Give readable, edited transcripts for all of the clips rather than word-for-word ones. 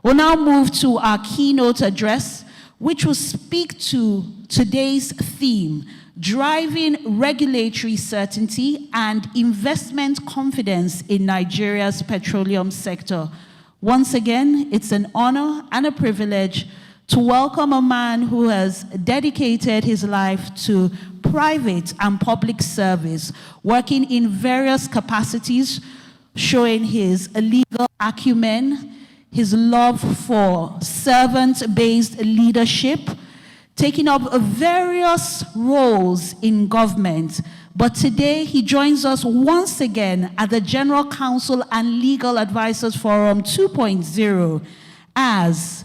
We'll now move to our keynote address, which will speak to today's theme, driving regulatory certainty and investment confidence in Nigeria's petroleum sector. Once again, it's an honor and a privilege to welcome a man who has dedicated his life to private and public service, working in various capacities, showing his legal acumen, his love for servant-based leadership, taking up various roles in government. But today he joins us once again at the General Counsel and Legal Advisors Forum 2.0 as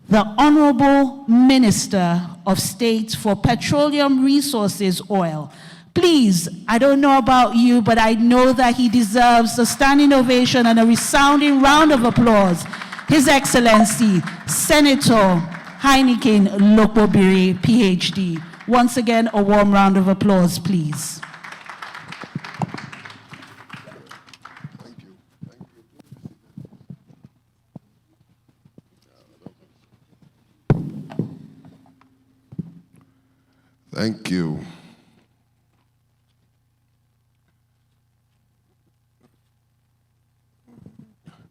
the Honorable Minister of State for Petroleum Resources Oil. Please, I don't know about you, but I know that he deserves a standing ovation and a resounding round of applause. His Excellency, Senator Heineken Lokpobiri, PhD. Once again, a warm round of applause, please. Thank you.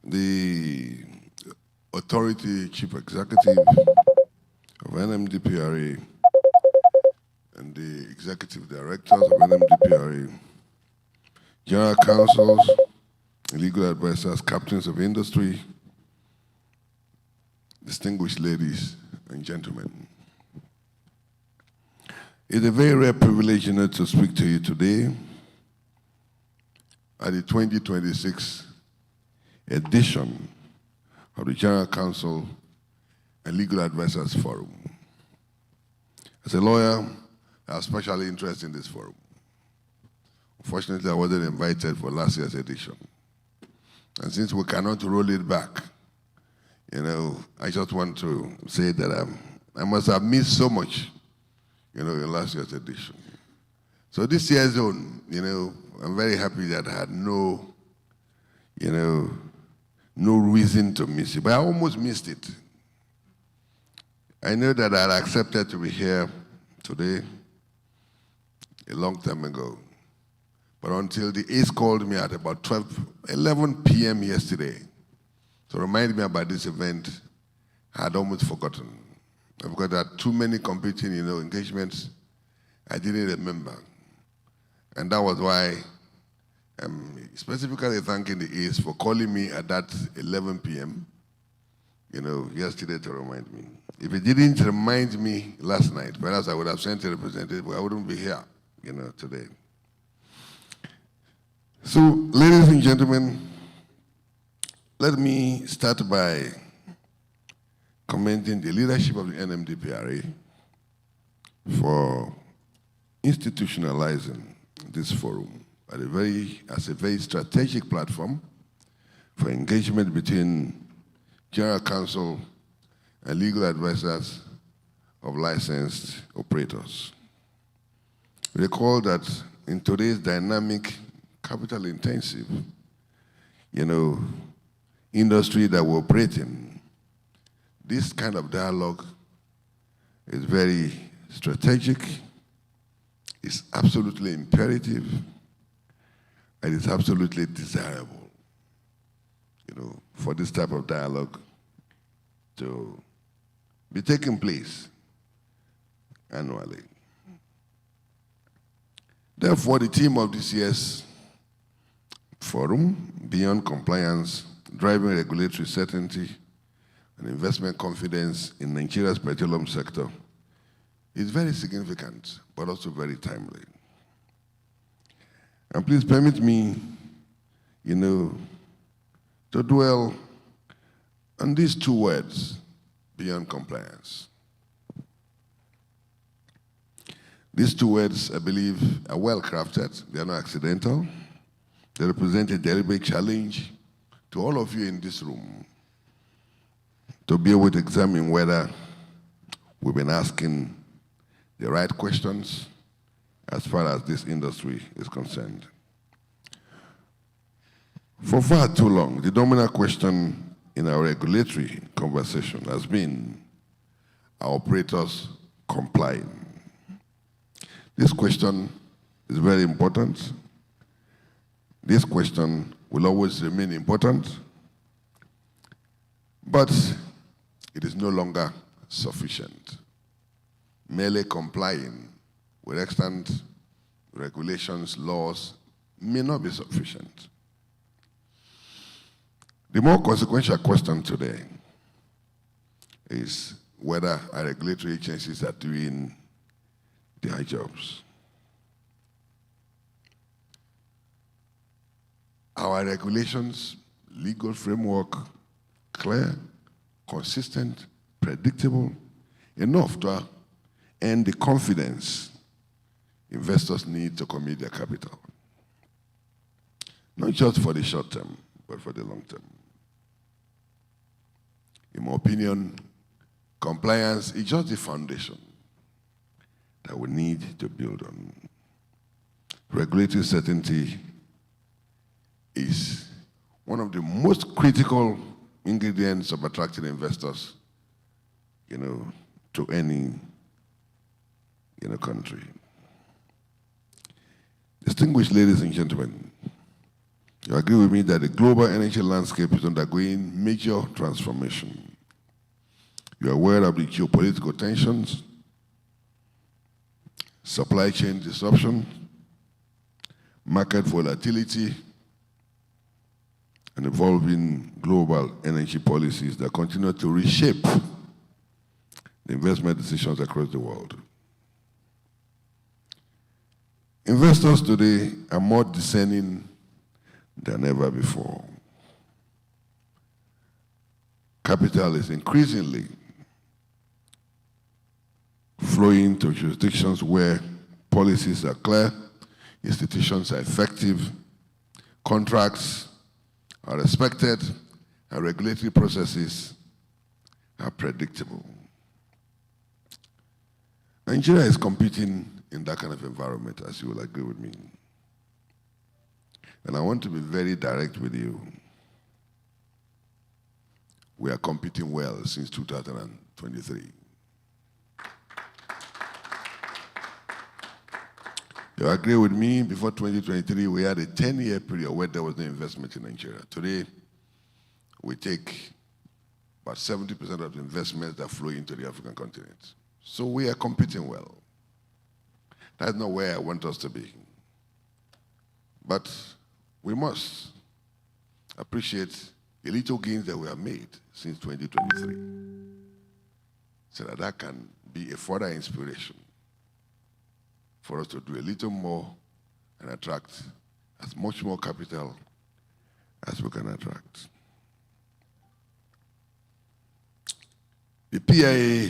The Authority Chief Executive of NMDPRA and the Executive Directors of NMDPRA, General Counsels, Legal Advisors, Captains of Industry, distinguished ladies and gentlemen. It's a very rare privilege to speak to you today at the 2026 edition of the General Counsel and Legal Advisors Forum. As a lawyer, I have special interest in this forum. Unfortunately, I wasn't invited for last year's edition. And since we cannot roll it back, I just want to say that I must have missed so much, in last year's edition. So this year's own, I'm very happy that I had no reason to miss it, but I almost missed it. I know that I had accepted to be here today a long time ago, but until the ACE called me at about 11 p.m. yesterday to remind me about this event, I had almost forgotten. Because there are too many competing, engagements, I didn't remember. And that was why I'm specifically thanking the ACE for calling me at that 11 p.m., yesterday to remind me. If it didn't remind me last night, perhaps I would have sent a representative, but I wouldn't be here, today. So, ladies and gentlemen, let me start by commending the leadership of the NMDPRA for institutionalizing this forum as a very strategic platform for engagement between General Counsel and legal advisors of licensed operators. Recall that in today's dynamic, capital-intensive, industry that we operate in, this kind of dialogue is very strategic, it's absolutely imperative, and it's absolutely desirable, for this type of dialogue to be taking place annually. Therefore, the theme of this year's forum, Beyond Compliance, Driving Regulatory Certainty and Investment Confidence in Nigeria's petroleum sector, is very significant, but also very timely. And please permit me, to dwell on these two words, beyond compliance. These two words, I believe, are well crafted. They are not accidental. They represent a deliberate challenge to all of you in this room to be able to examine whether we've been asking the right questions as far as this industry is concerned. For far too long, the dominant question in our regulatory conversation has been, are operators complying? This question is very important. This question will always remain important, but it is no longer sufficient. Merely complying with extant regulations, laws, may not be sufficient. The more consequential question today is whether our regulatory agencies are doing their jobs. Our regulations, legal framework, clear, consistent, predictable, enough to earn the confidence investors need to commit their capital. Not just for the short term, but for the long term. In my opinion, compliance is just the foundation that we need to build on. Regulatory certainty is one of the most critical ingredients of attracting investors, to any country. Distinguished ladies and gentlemen, you agree with me that the global energy landscape is undergoing major transformation. You are aware of the geopolitical tensions, supply chain disruption, market volatility, and evolving global energy policies that continue to reshape the investment decisions across the world. Investors today are more discerning than ever before. Capital is increasingly flowing to jurisdictions where policies are clear, institutions are effective, contracts are respected, and regulatory processes are predictable. Nigeria is competing in that kind of environment, as you will agree with me. And I want to be very direct with you. We are competing well since 2023. You agree with me, before 2023, we had a 10-year period where there was no investment in Nigeria. Today, we take about 70% of the investments that flow into the African continent. So we are competing well. That's not where I want us to be. But we must appreciate the little gains that we have made since 2023, so that can be a further inspiration for us to do a little more and attract as much more capital as we can attract. The PIA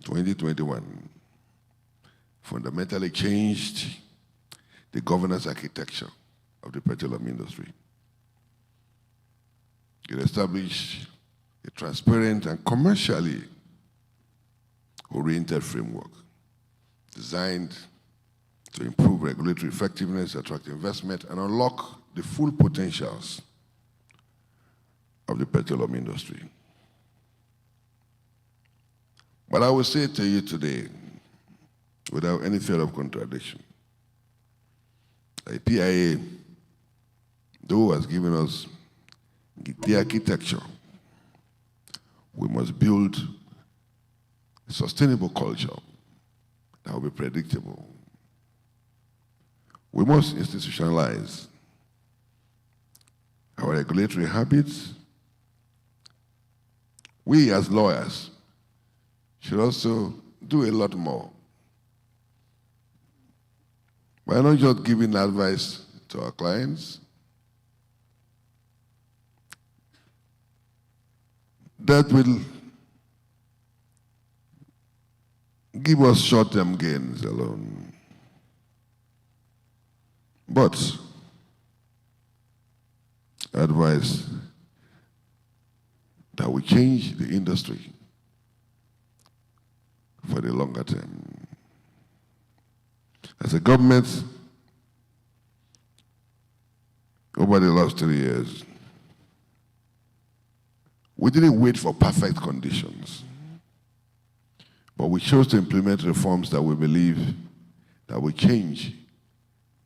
2021 fundamentally changed the governance architecture of the petroleum industry. It established a transparent and commercially oriented framework designed to improve regulatory effectiveness, attract investment, and unlock the full potentials of the petroleum industry. But I will say to you today, without any fear of contradiction, the PIA, though, has given us the architecture, we must build a sustainable culture that will be predictable. We must institutionalize our regulatory habits. We as lawyers should also do a lot more. We're not just giving advice to our clients. That will give us short-term gains alone. But advice that will change the industry for the longer term. As a government, over the last 3 years, We didn't wait for perfect conditions, but we chose to implement reforms that we believe that will change,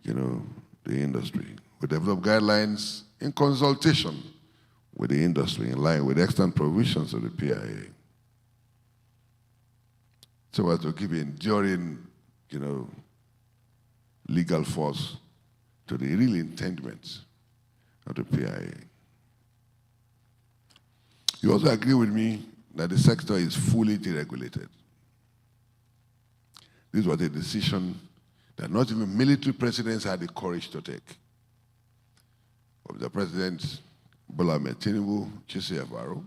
the industry. We developed guidelines in consultation with the industry in line with extant provisions of the PIA. So as to give enduring, legal force to the real intendment of the PIA. You also agree with me that the sector is fully deregulated. This was a decision that not even military presidents had the courage to take. Of the President Bola Ahmed Tinubu, GCLAF,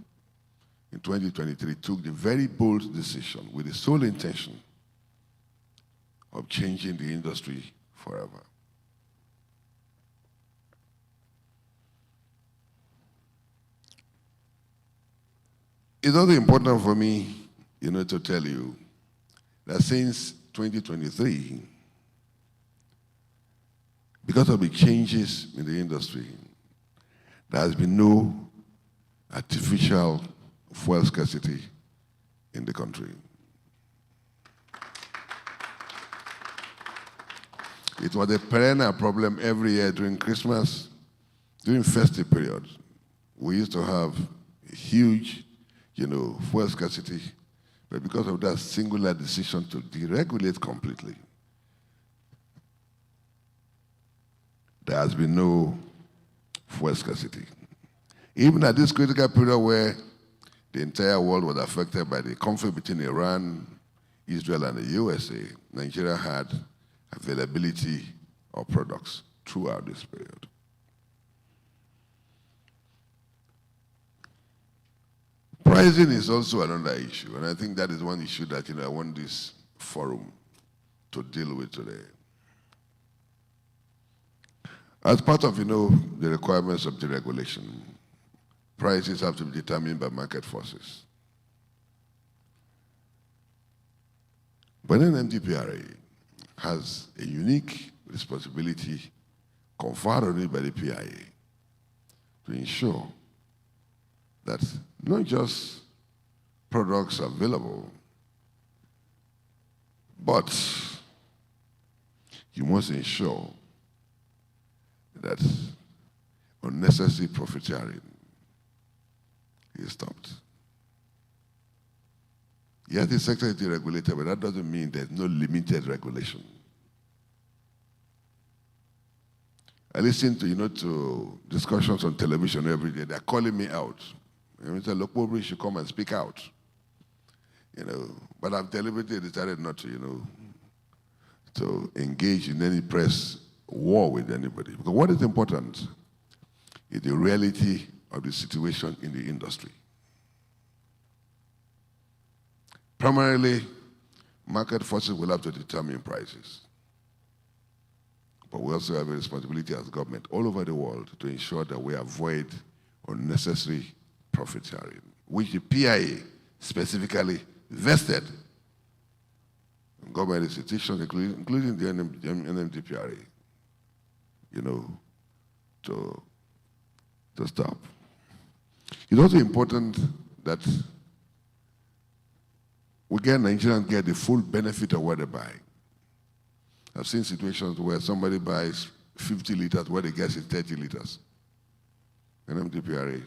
in 2023 took the very bold decision with the sole intention of changing the industry forever. It's also important for me, to tell you that since 2023, because of the changes in the industry, there has been no artificial fuel scarcity in the country. It was a perennial problem every year during Christmas, during festive periods. We used to have a huge, fuel scarcity, but because of that singular decision to deregulate completely, there has been no fuel scarcity. Even at this critical period where the entire world was affected by the conflict between Iran, Israel, and the USA, Nigeria had availability of products throughout this period. Pricing is also another issue, and I think that is one issue that I want this forum to deal with today. As part of the requirements of deregulation, prices have to be determined by market forces. But NMDPRA has a unique responsibility conferred on it by the PIA to ensure that not just products are available, but you must ensure that unnecessary profiteering is stopped. Yes, the sector is deregulated, but that doesn't mean there's no limited regulation. I listen to discussions on television every day. They're calling me out. Mr. Lokpobiri should come and speak out. But I've deliberately decided not to engage in any press war with anybody. Because what is important is the reality of the situation in the industry. Primarily, market forces will have to determine prices. But we also have a responsibility as government all over the world to ensure that we avoid unnecessary profiteering, which the PIA specifically vested in government institutions, including the NMDPRA, to stop. It's also important that Nigerians get the full benefit of what they buy. I've seen situations where somebody buys 50 liters where the gas is 30 liters. NMDPRA,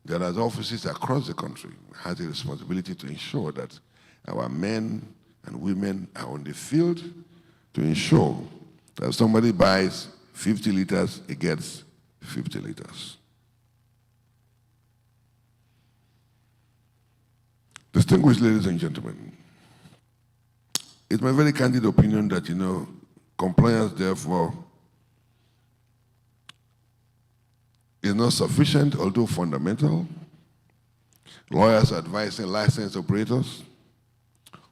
there are offices across the country has a responsibility to ensure that our men and women are on the field to ensure that if somebody buys 50 liters, it gets 50 liters. Distinguished ladies and gentlemen, it's my very candid opinion that, compliance, therefore, is not sufficient, although fundamental. Lawyers advising licensed operators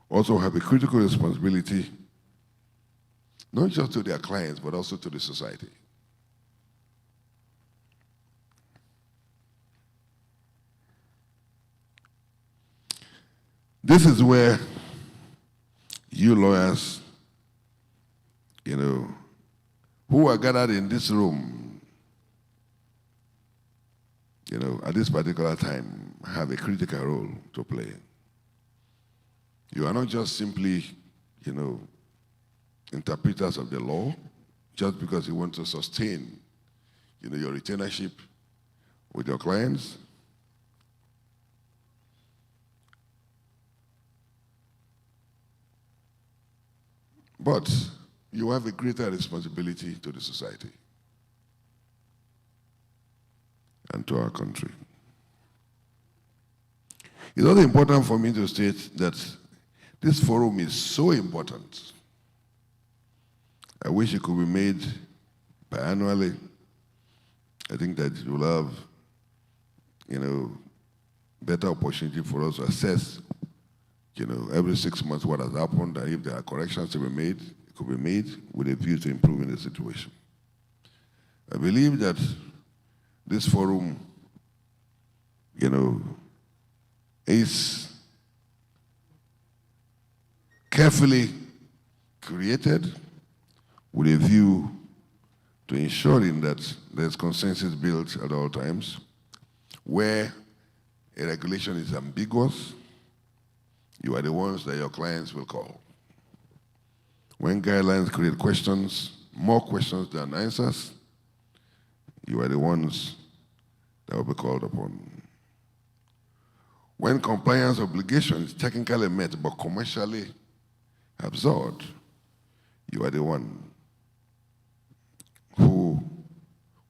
also have a critical responsibility, not just to their clients, but also to the society. This is where you lawyers, who are gathered in this room, at this particular time, have a critical role to play. You are not just simply, interpreters of the law, just because you want to sustain, your retainership with your clients. But you have a greater responsibility to the society and to our country. It's also important for me to state that this forum is so important. I wish it could be made biannually. I think that it will have, better opportunity for us to assess, every 6 months what has happened, and if there are corrections to be made, it could be made with a view to improving the situation. I believe that this forum, is carefully created with a view to ensuring that there's consensus built at all times. Where a regulation is ambiguous, you are the ones that your clients will call. When guidelines create questions, more questions than answers, you are the ones that will be called upon. When compliance obligation is technically met but commercially absurd, you are the one who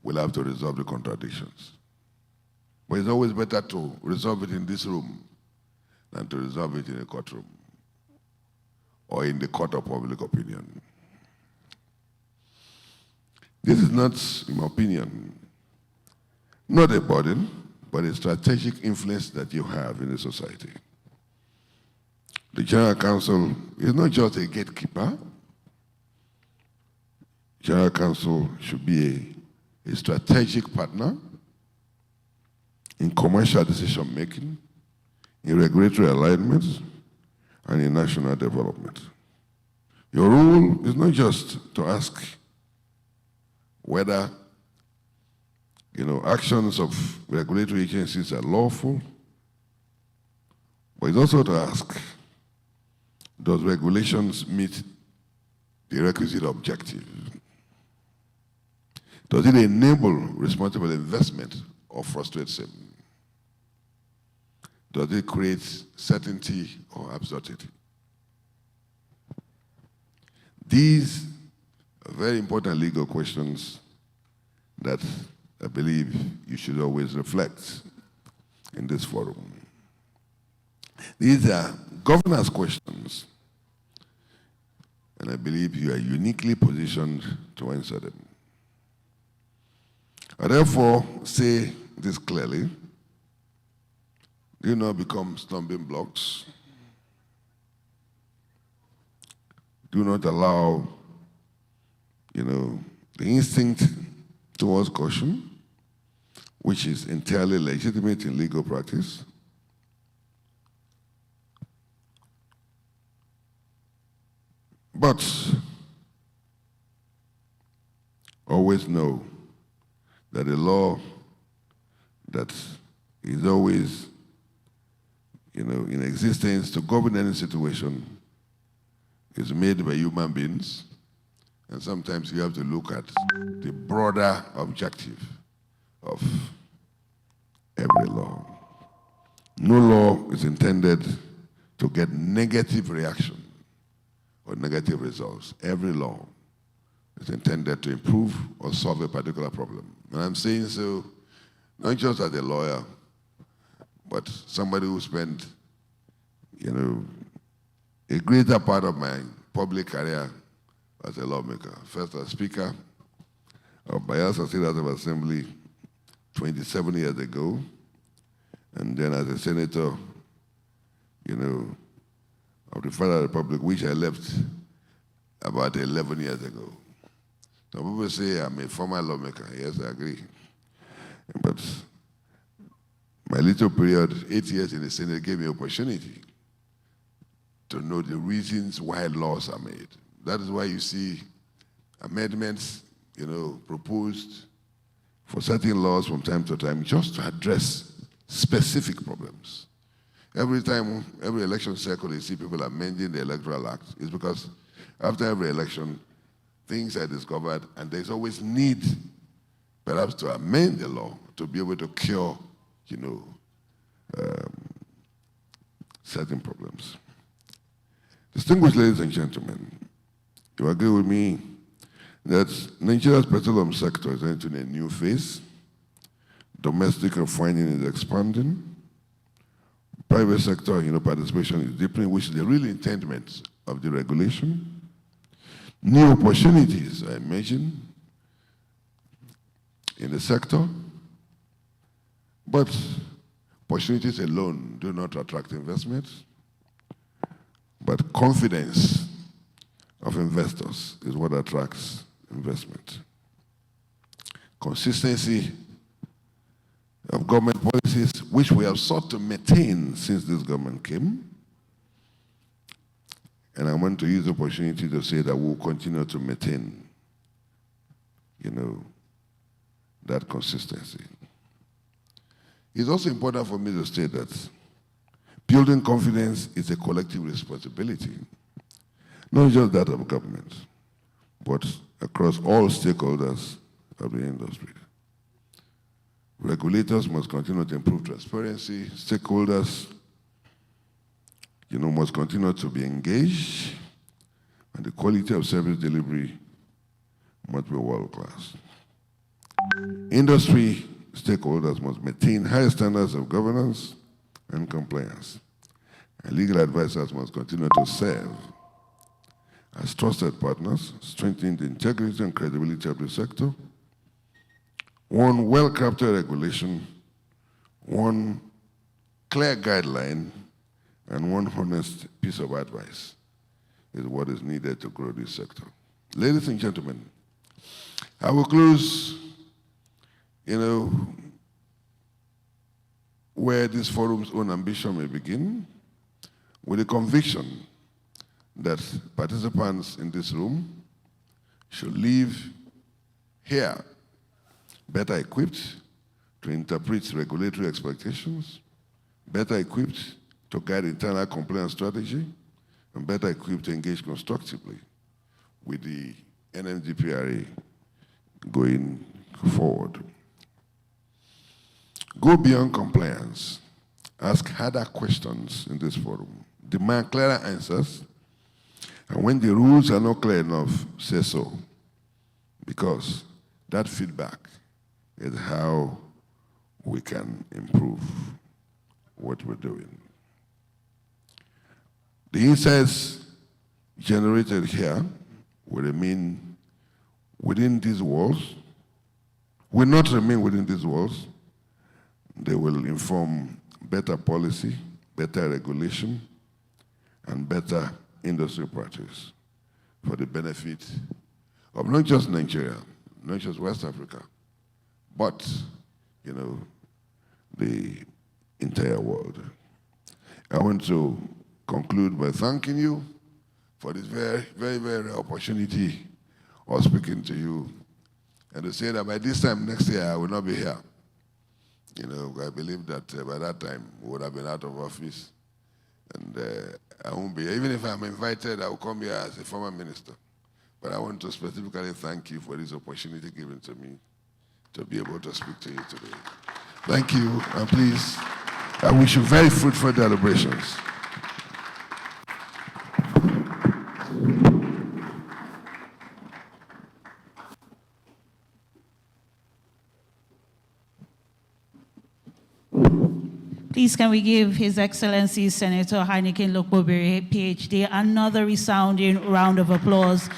will have to resolve the contradictions. But it's always better to resolve it in this room than to resolve it in a courtroom or in the court of public opinion. This is not, in my opinion, not a burden, but a strategic influence that you have in the society. The General Counsel is not just a gatekeeper. General Counsel should be a strategic partner in commercial decision-making, in regulatory alignment, and in national development. Your role is not just to ask whether actions of regulatory agencies are lawful, but it's also to ask, does regulations meet the requisite objective? Does it enable responsible investment or frustrate them? Does it create certainty or absurdity? These are very important legal questions that I believe you should always reflect in this forum. These are governance questions, and I believe you are uniquely positioned to answer them. I therefore say this clearly: do not become stumbling blocks. Do not allow, the instinct towards caution, which is entirely legitimate in legal practice, but always know that a law that is always, in existence to govern any situation is made by human beings, and sometimes you have to look at the broader objective of every law. No law is intended to get negative reaction or negative results. Every law is intended to improve or solve a particular problem. And I'm saying so not just as a lawyer, but somebody who spent, a greater part of my public career as a lawmaker. First as Speaker of Bayelsa State House of Assembly 27 years ago, and then as a Senator, of the Federal Republic, which I left about 11 years ago. Some people say I'm a former lawmaker. Yes, I agree. But my little period, 8 years in the Senate, gave me opportunity to know the reasons why laws are made. That is why you see amendments, proposed for setting laws from time to time just to address specific problems. Every time, every election cycle, you see people amending the Electoral Act. It's because after every election, things are discovered, and there's always need, perhaps, to amend the law to be able to cure, certain problems. Distinguished ladies and gentlemen, you agree with me that Nigeria's petroleum sector is entering a new phase. Domestic refining is expanding. Private sector, participation is deepening, which is the real intent of the regulation. New opportunities are emerging in the sector, but opportunities alone do not attract investments, but confidence of investors is what attracts investment. Consistency of government policies, which we have sought to maintain since this government came. And I want to use the opportunity to say that we'll continue to maintain, that consistency. It's also important for me to state that building confidence is a collective responsibility, not just that of government, but across all stakeholders of the industry. Regulators must continue to improve transparency. Stakeholders, must continue to be engaged, and the quality of service delivery must be world-class. Industry stakeholders must maintain high standards of governance and compliance, and legal advisors must continue to serve as trusted partners, strengthening the integrity and credibility of the sector. One well-crafted regulation, one clear guideline, and one honest piece of advice is what is needed to grow this sector. Ladies and gentlemen, I will close, where this forum's own ambition may begin, with a conviction that participants in this room should leave here better equipped to interpret regulatory expectations, better equipped to guide internal compliance strategy, and better equipped to engage constructively with the NMDPRA going forward. Go beyond compliance. Ask harder questions in this forum. Demand clearer answers. And when the rules are not clear enough, say so. Because that feedback is how we can improve what we're doing. The insights generated here will remain within these walls, will not remain within these walls. They will inform better policy, better regulation, and better industry practice for the benefit of not just Nigeria, not just West Africa, but, the entire world. I want to conclude by thanking you for this very, very, very rare opportunity of speaking to you, and to say that by this time next year, I will not be here. I believe that by that time, we would have been out of office, and I won't be here. Even if I'm invited, I will come here as a former minister. But I want to specifically thank you for this opportunity given to me to be able to speak to you today. Thank you, and please, I wish you very fruitful deliberations. Please, can we give His Excellency Senator Heineken Lokpobiri, PhD, another resounding round of applause.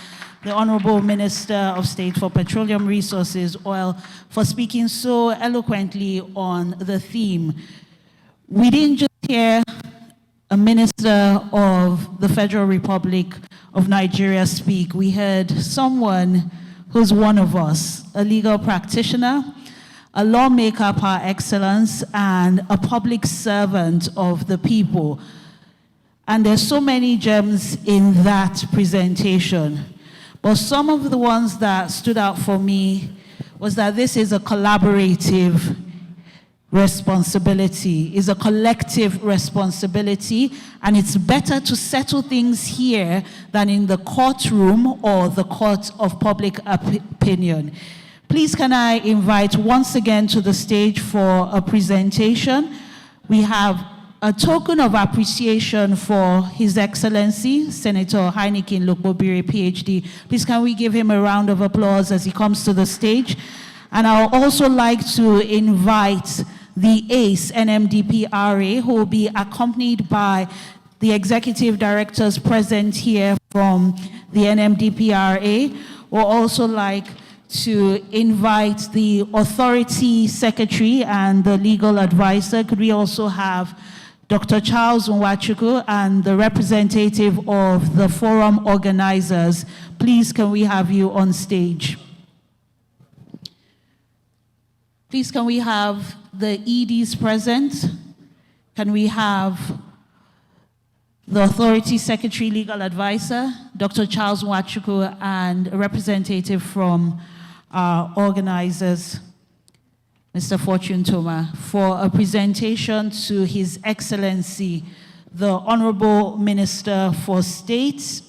The Honorable Minister of State for Petroleum Resources, Oil, for speaking so eloquently on the theme. We didn't just hear a minister of the Federal Republic of Nigeria speak. We heard someone who's one of us, a legal practitioner, a lawmaker par excellence, and a public servant of the people. And there's so many gems in that presentation. But some of the ones that stood out for me was that this is a collaborative responsibility, is a collective responsibility, and it's better to settle things here than in the courtroom or the court of public opinion. Please can I invite once again to the stage for a presentation. We have a token of appreciation for His Excellency, Senator Heineken Lokpobiri, PhD. Please can we give him a round of applause as he comes to the stage? And I would also like to invite the ACE NMDPRA, who will be accompanied by the executive directors present here from the NMDPRA. We'll also like to invite the authority secretary and the legal advisor. Could we also have Dr. Charles Nwachukwu and the representative of the forum organizers? Please, can we have you on stage? Please, can we have the EDs present? Can we have the authority secretary, legal advisor, Dr. Charles Nwachukwu, and a representative from our organizers, Mr. Fortune Toma, for a presentation to His Excellency, the Honorable Minister for State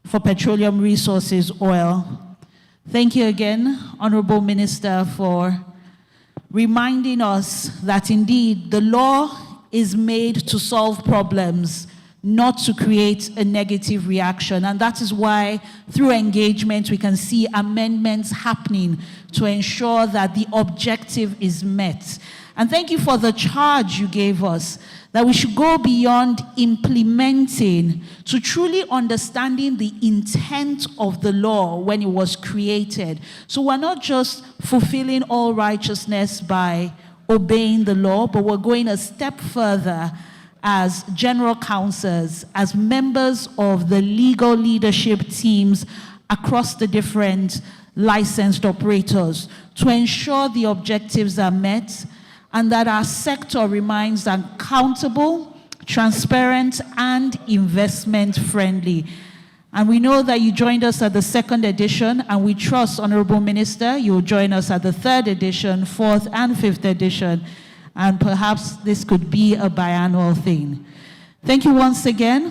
for Petroleum Resources, Oil. Thank you again, Honorable Minister, for reminding us that indeed the law is made to solve problems, not to create a negative reaction. And that is why through engagement we can see amendments happening to ensure that the objective is met. And thank you for the charge you gave us, that we should go beyond implementing to truly understanding the intent of the law when it was created. So we're not just fulfilling all righteousness by obeying the law, but we're going a step further as general counsels, as members of the legal leadership teams across the different licensed operators to ensure the objectives are met and that our sector remains accountable, transparent, and investment friendly. And we know that you joined us at the 2nd edition, and we trust, Honorable Minister, you'll join us at the 3rd edition, 4th, and 5th edition, and perhaps this could be a biannual thing. Thank you once again.